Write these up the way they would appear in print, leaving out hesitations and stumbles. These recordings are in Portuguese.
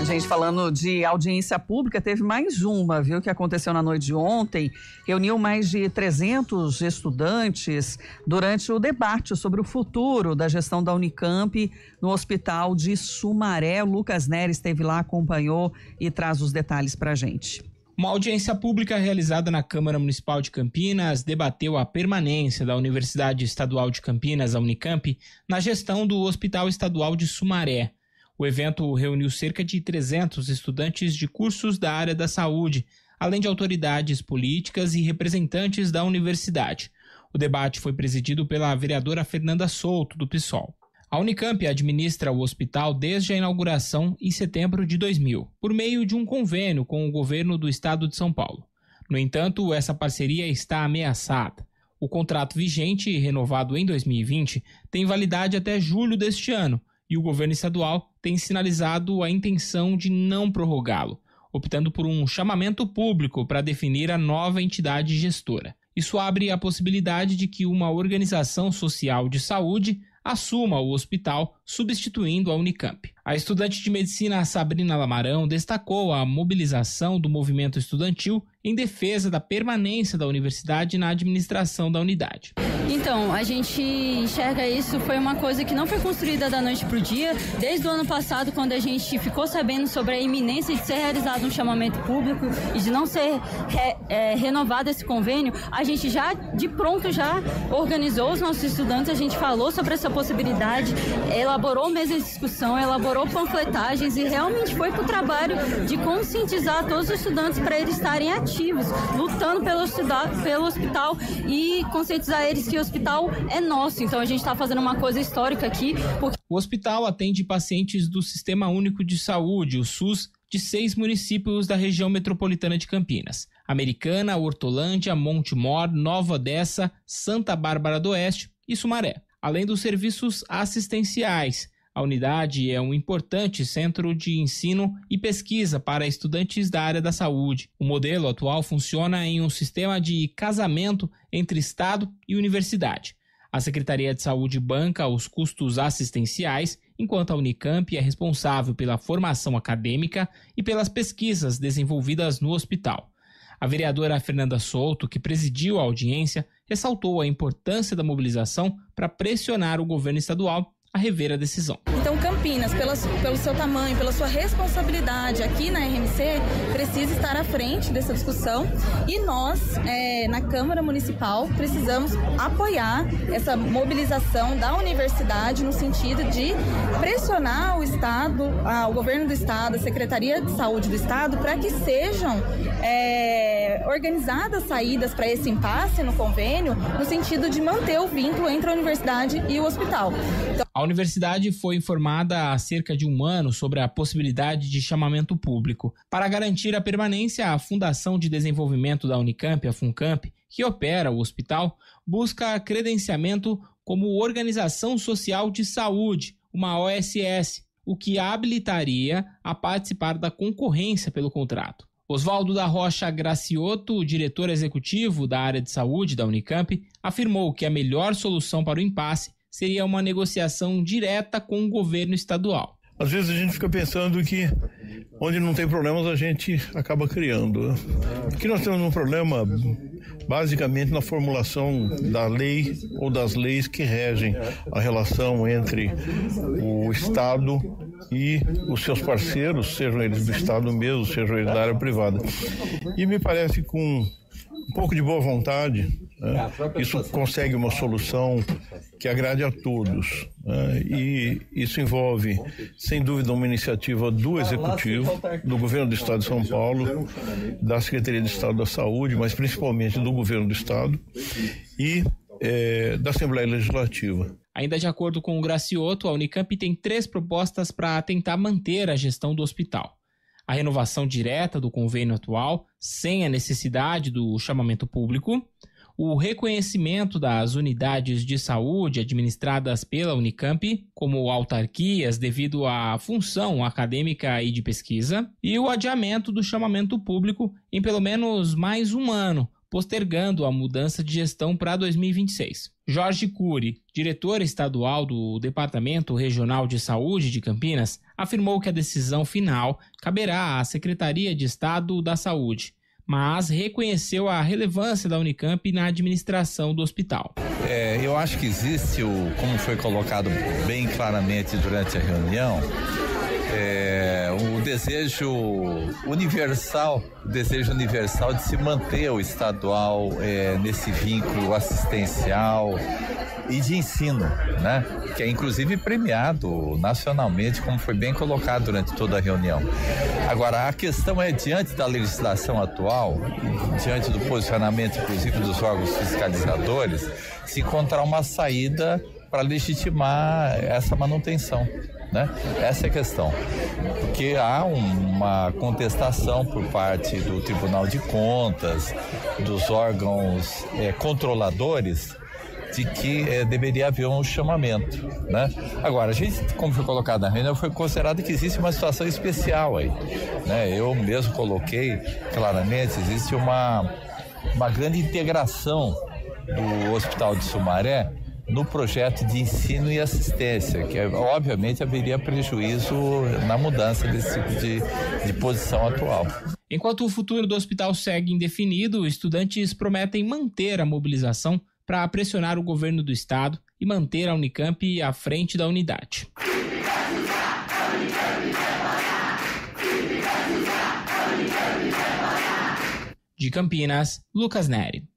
Gente, falando de audiência pública, teve mais uma, viu, que aconteceu na noite de ontem. Reuniu mais de 300 estudantes durante o debate sobre o futuro da gestão da Unicamp no Hospital de Sumaré. O Lucas Nery esteve lá, acompanhou e traz os detalhes pra gente. Uma audiência pública realizada na Câmara Municipal de Campinas debateu a permanência da Universidade Estadual de Campinas, a Unicamp, na gestão do Hospital Estadual de Sumaré. O evento reuniu cerca de 300 estudantes de cursos da área da saúde, além de autoridades políticas e representantes da universidade. O debate foi presidido pela vereadora Fernanda Souto, do PSOL. A Unicamp administra o hospital desde a inauguração em setembro de 2000, por meio de um convênio com o governo do estado de São Paulo. No entanto, essa parceria está ameaçada. O contrato vigente, renovado em 2020, tem validade até julho deste ano, e o governo estadual tem sinalizado a intenção de não prorrogá-lo, optando por um chamamento público para definir a nova entidade gestora. Isso abre a possibilidade de que uma organização social de saúde assuma o hospital, substituindo a Unicamp. A estudante de medicina Sabrina Lamarão destacou a mobilização do movimento estudantil em defesa da permanência da universidade na administração da unidade. Então, a gente enxerga isso, foi uma coisa que não foi construída da noite para o dia. Desde o ano passado, quando a gente ficou sabendo sobre a iminência de ser realizado um chamamento público e de não ser renovado esse convênio, a gente já, de pronto, já organizou os nossos estudantes, a gente falou sobre essa possibilidade, elaborou mesa de discussão, elaborou panfletagens e realmente foi para o trabalho de conscientizar todos os estudantes para eles estarem ativos, lutando pelo hospital e conscientizar eles que o hospital é nosso. Então a gente está fazendo uma coisa histórica aqui. O hospital atende pacientes do Sistema Único de Saúde, o SUS, de 6 municípios da região metropolitana de Campinas: Americana, Hortolândia, Monte Mor, Nova Odessa, Santa Bárbara do Oeste e Sumaré. Além dos serviços assistenciais, a unidade é um importante centro de ensino e pesquisa para estudantes da área da saúde. O modelo atual funciona em um sistema de casamento entre Estado e universidade. A Secretaria de Saúde banca os custos assistenciais, enquanto a Unicamp é responsável pela formação acadêmica e pelas pesquisas desenvolvidas no hospital. A vereadora Fernanda Souto, que presidiu a audiência, ressaltou a importância da mobilização para pressionar o governo estadual a rever a decisão. Então Campinas, pelo seu tamanho, pela sua responsabilidade aqui na RMC, precisa estar à frente dessa discussão e nós, na Câmara Municipal, precisamos apoiar essa mobilização da universidade no sentido de pressionar o Estado, o governo do Estado, a Secretaria de Saúde do Estado, para que sejam organizadas saídas para esse impasse no convênio, no sentido de manter o vínculo entre a universidade e o hospital. A universidade foi informada há cerca de um ano sobre a possibilidade de chamamento público. Para garantir a permanência, a Fundação de Desenvolvimento da Unicamp, a FUNCAMP, que opera o hospital, busca credenciamento como Organização Social de Saúde, uma OSS, o que a habilitaria a participar da concorrência pelo contrato. Oswaldo da Rocha Gracioto, diretor executivo da área de saúde da Unicamp, afirmou que a melhor solução para o impasse seria uma negociação direta com o governo estadual. Às vezes a gente fica pensando que onde não tem problemas a gente acaba criando. Aqui nós temos um problema basicamente na formulação da lei ou das leis que regem a relação entre o Estado e os seus parceiros, sejam eles do Estado mesmo, sejam eles da área privada. E me parece que com um pouco de boa vontade, isso consegue uma solução que agrade a todos, e isso envolve, sem dúvida, uma iniciativa do Executivo, do Governo do Estado de São Paulo, da Secretaria de Estado da Saúde, mas principalmente do Governo do Estado e da Assembleia Legislativa. Ainda de acordo com o Gracioto, a Unicamp tem 3 propostas para tentar manter a gestão do hospital: a renovação direta do convênio atual, sem a necessidade do chamamento público, o reconhecimento das unidades de saúde administradas pela Unicamp como autarquias devido à função acadêmica e de pesquisa, e o adiamento do chamamento público em pelo menos mais um ano, postergando a mudança de gestão para 2026. Jorge Cury, diretor estadual do Departamento Regional de Saúde de Campinas, afirmou que a decisão final caberá à Secretaria de Estado da Saúde, mas reconheceu a relevância da Unicamp na administração do hospital. Eu acho que existe, como foi colocado bem claramente durante a reunião, o desejo universal de se manter o estadual nesse vínculo assistencial e de ensino, né? Que é inclusive premiado nacionalmente, como foi bem colocado durante toda a reunião. Agora, a questão é, diante da legislação atual, diante do posicionamento inclusive dos órgãos fiscalizadores, se encontrar uma saída para legitimar essa manutenção, né? Essa é a questão, porque há uma contestação por parte do Tribunal de Contas, dos órgãos controladores, de que deveria haver um chamamento, né? Agora, a gente, como foi colocado na reunião, foi considerado que existe uma situação especial aí, né? Eu mesmo coloquei claramente, existe uma grande integração do Hospital de Sumaré no projeto de ensino e assistência, que obviamente haveria prejuízo na mudança desse tipo de posição atual. Enquanto o futuro do hospital segue indefinido, estudantes prometem manter a mobilização para pressionar o governo do estado e manter a Unicamp à frente da unidade. De Campinas, Lucas Neri.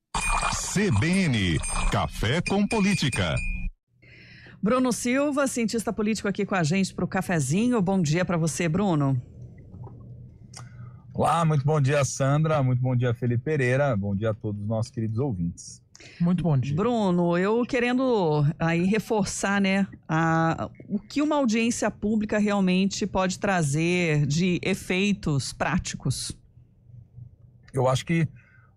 CBN, Café com Política. Bruno Silva, cientista político aqui com a gente para o cafezinho. Bom dia para você, Bruno. Olá, muito bom dia, Sandra. Muito bom dia, Felipe Pereira. Bom dia a todos os nossos queridos ouvintes. Muito bom dia. Bruno, eu querendo aí reforçar, né, o que uma audiência pública realmente pode trazer de efeitos práticos. Eu acho que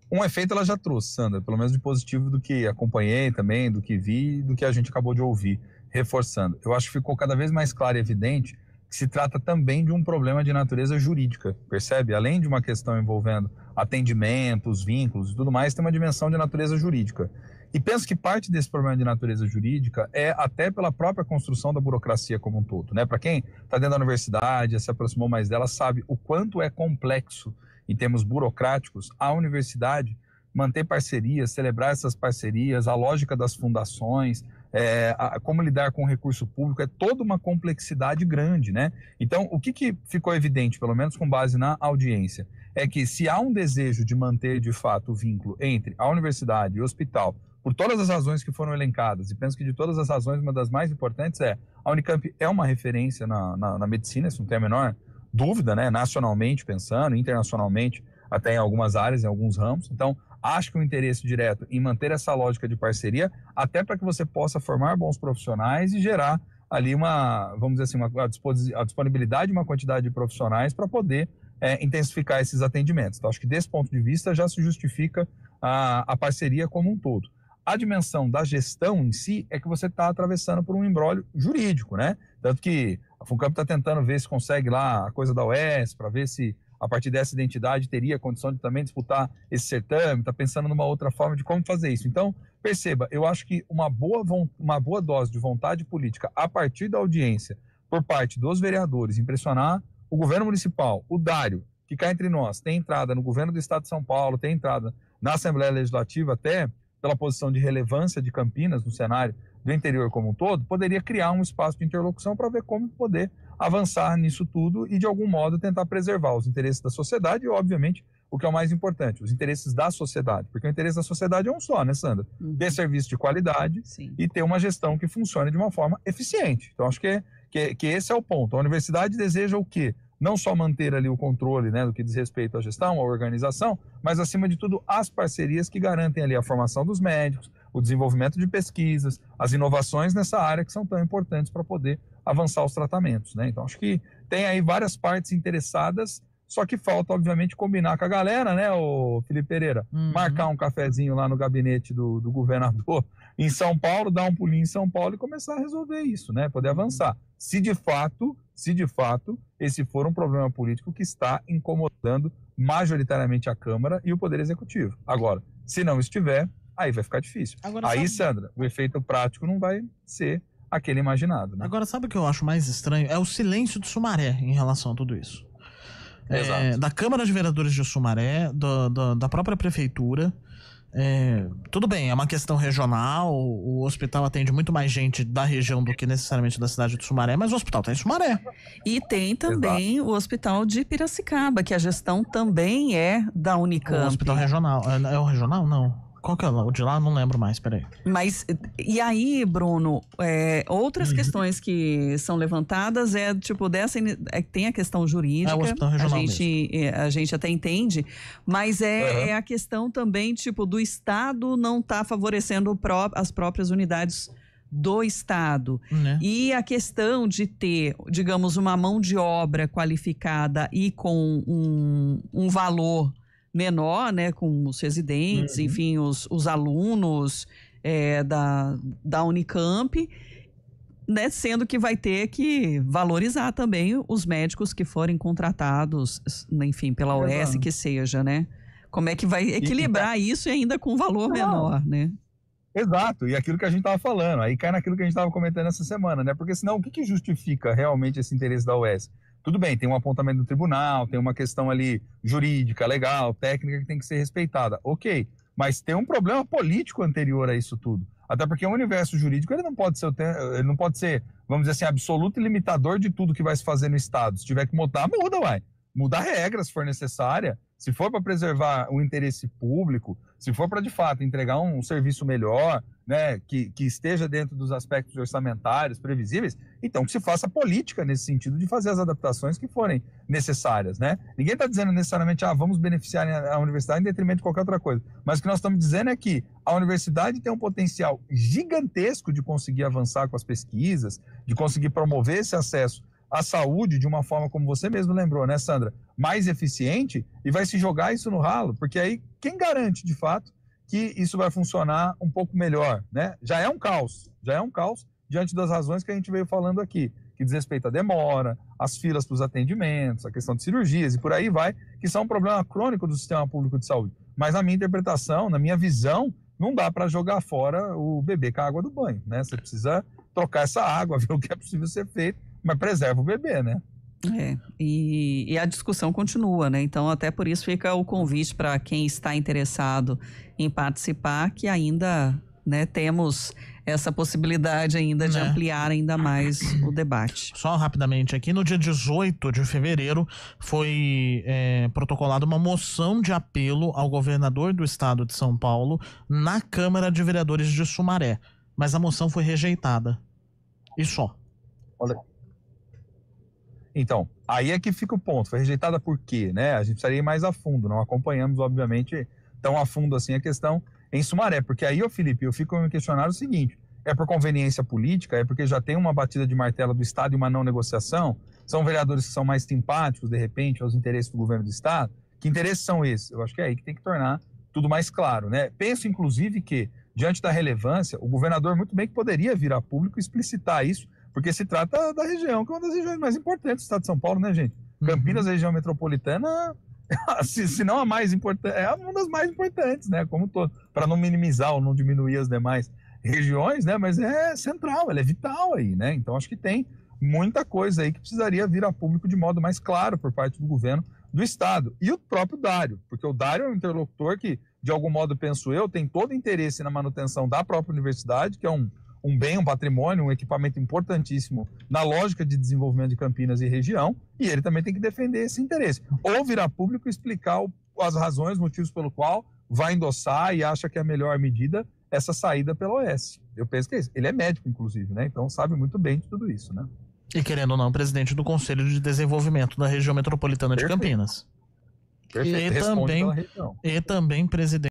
um efeito ela já trouxe, Sandra, pelo menos de positivo do que acompanhei também, do que vi, do que a gente acabou de ouvir, reforçando. Eu acho que ficou cada vez mais claro e evidente que se trata também de um problema de natureza jurídica, percebe? Além de uma questão envolvendo atendimentos, vínculos e tudo mais, tem uma dimensão de natureza jurídica. E penso que parte desse problema de natureza jurídica é até pela própria construção da burocracia como um todo, né? Para quem está dentro da universidade, se aproximou mais dela, sabe o quanto é complexo em termos burocráticos a universidade manter parcerias, celebrar essas parcerias, a lógica das fundações, como lidar com o recurso público, é toda uma complexidade grande, né? Então, o que ficou evidente, pelo menos com base na audiência, é que se há um desejo de manter, de fato, o vínculo entre a universidade e o hospital, por todas as razões que foram elencadas, e penso que de todas as razões, uma das mais importantes a Unicamp é uma referência na medicina, isso não tem a menor dúvida, né? Nacionalmente pensando, internacionalmente, até em algumas áreas, em alguns ramos. Então, acho que o interesse direto em manter essa lógica de parceria, até para que você possa formar bons profissionais e gerar ali vamos dizer assim, a disponibilidade de uma quantidade de profissionais para poder intensificar esses atendimentos. Então, acho que desse ponto de vista já se justifica a parceria como um todo. A dimensão da gestão em si é que você está atravessando por um imbróglio jurídico, né? Tanto que a FUNCAMP está tentando ver se consegue lá a coisa da UES, para ver se a partir dessa identidade teria condição de também disputar esse certame, está pensando numa outra forma de como fazer isso. Então, perceba, eu acho que uma boa dose de vontade política a partir da audiência por parte dos vereadores, impressionar o governo municipal, o Dário, que cá entre nós tem entrada no governo do estado de São Paulo, tem entrada na Assembleia Legislativa até pela posição de relevância de Campinas no cenário do interior como um todo, poderia criar um espaço de interlocução para ver como poder avançar nisso tudo e, de algum modo, tentar preservar os interesses da sociedade e, obviamente, o que é o mais importante, os interesses da sociedade. Porque o interesse da sociedade é um só, né, Sandra? Ter serviço de qualidade e ter uma gestão que funcione de uma forma eficiente. Então, acho que esse é o ponto. A universidade deseja o quê? Não só manter ali o controle, né, do que diz respeito à gestão, à organização, mas, acima de tudo, as parcerias que garantem ali a formação dos médicos, o desenvolvimento de pesquisas, as inovações nessa área que são tão importantes para poder avançar os tratamentos, né? Então, acho que tem aí várias partes interessadas, só que falta, obviamente, combinar com a galera, né, o Felipe Pereira? Marcar um cafezinho lá no gabinete do governador em São Paulo, dar um pulinho em São Paulo e começar a resolver isso, né? Poder avançar. Se de fato se de fato esse for um problema político que está incomodando majoritariamente a Câmara e o Poder Executivo. Agora, se não estiver, aí vai ficar difícil. Agora, aí, sabe... Sandra, o efeito prático não vai ser aquele imaginado, né? Agora, sabe o que eu acho mais estranho? É o silêncio de Sumaré em relação a tudo isso. Da Câmara de Vereadores de Sumaré, da própria Prefeitura. Tudo bem, é uma questão regional, o hospital atende muito mais gente da região do que necessariamente da cidade de Sumaré, mas o hospital está em Sumaré. E tem também o hospital de Piracicaba, que a gestão também é da Unicamp. O hospital regional, é o regional? Não. Qual que é o de lá? Não lembro mais, peraí. Mas, e aí, Bruno, outras questões que são levantadas tem a questão jurídica, o hospital regional a gente até entende, mas é a questão também, do Estado não estar favorecendo as próprias unidades do Estado. E a questão de ter, digamos, uma mão de obra qualificada e com um valor menor, né, com os residentes, enfim, os alunos da Unicamp, né, sendo que vai ter que valorizar também os médicos que forem contratados, enfim, pela OS, que seja, né? Como é que vai equilibrar isso e ainda com valor menor, né? Exato, e aquilo que a gente estava falando, aí cai naquilo que a gente estava comentando essa semana, né? Porque senão o que justifica realmente esse interesse da OS? Tudo bem, tem um apontamento do tribunal, tem uma questão ali jurídica, legal, técnica que tem que ser respeitada. Ok, mas tem um problema político anterior a isso tudo. Até porque o universo jurídico ele não pode ser, vamos dizer assim, absoluto e limitador de tudo que vai se fazer no Estado. Se tiver que mudar, muda, vai. Mudar regras se for necessária. Se for para preservar o interesse público, se for para, de fato, entregar um serviço melhor, né, que esteja dentro dos aspectos orçamentários previsíveis, então que se faça política nesse sentido de fazer as adaptações que forem necessárias, né? Ninguém está dizendo necessariamente, vamos beneficiar a universidade em detrimento de qualquer outra coisa. Mas o que nós estamos dizendo é que a universidade tem um potencial gigantesco de conseguir avançar com as pesquisas, de conseguir promover esse acesso à saúde de uma forma, como você mesmo lembrou, né, Sandra, mais eficiente, e vai se jogar isso no ralo, porque aí quem garante, de fato, que isso vai funcionar um pouco melhor, né? Já é um caos diante das razões que a gente veio falando aqui, que diz respeito à demora, às filas para os atendimentos, a questão de cirurgias e por aí vai, que são um problema crônico do sistema público de saúde. Mas na minha interpretação, na minha visão, não dá para jogar fora o bebê com a água do banho, né? Você precisa trocar essa água, ver o que é possível ser feito, mas preserva o bebê, né? E a discussão continua, né? Então, até por isso fica o convite para quem está interessado em participar, que ainda, né, temos essa possibilidade ainda de ampliar ainda mais o debate. Só rapidamente aqui, no dia 18 de fevereiro foi protocolada uma moção de apelo ao governador do estado de São Paulo na Câmara de Vereadores de Sumaré, mas a moção foi rejeitada. E só. Olha. Então, aí é que fica o ponto. Foi rejeitada por quê, né? A gente precisaria ir mais a fundo. Não acompanhamos, obviamente, tão a fundo assim a questão em Sumaré. Porque aí, Felipe, eu fico me questionando o seguinte: é por conveniência política? É porque já tem uma batida de martelo do Estado e uma não negociação? São vereadores que são mais simpáticos, de repente, aos interesses do governo do Estado? Que interesses são esses? Eu acho que é aí que tem que tornar tudo mais claro, né? Penso, inclusive, que, diante da relevância, o governador muito bem que poderia vir a público e explicitar isso, porque se trata da região, que é uma das regiões mais importantes do estado de São Paulo, né, gente? Campinas, a região metropolitana, se não a mais importante, é uma das mais importantes, né, como todo, para não minimizar ou não diminuir as demais regiões, né, mas é central, ela é vital aí, né? Então acho que tem muita coisa aí que precisaria vir a público de modo mais claro por parte do governo do estado. E o próprio Dário, porque o Dário é um interlocutor que, de algum modo, penso eu, tem todo interesse na manutenção da própria universidade, que é um bem, um patrimônio, um equipamento importantíssimo na lógica de desenvolvimento de Campinas e região, e ele também tem que defender esse interesse. Ou vir a público e explicar as razões, os motivos pelo qual vai endossar e acha que é a melhor medida essa saída pela OS. Eu penso que é isso. Ele é médico, inclusive, né? Então sabe muito bem de tudo isso, né? E querendo ou não, presidente do Conselho de Desenvolvimento da região metropolitana de Campinas. Perfeito. E também presidente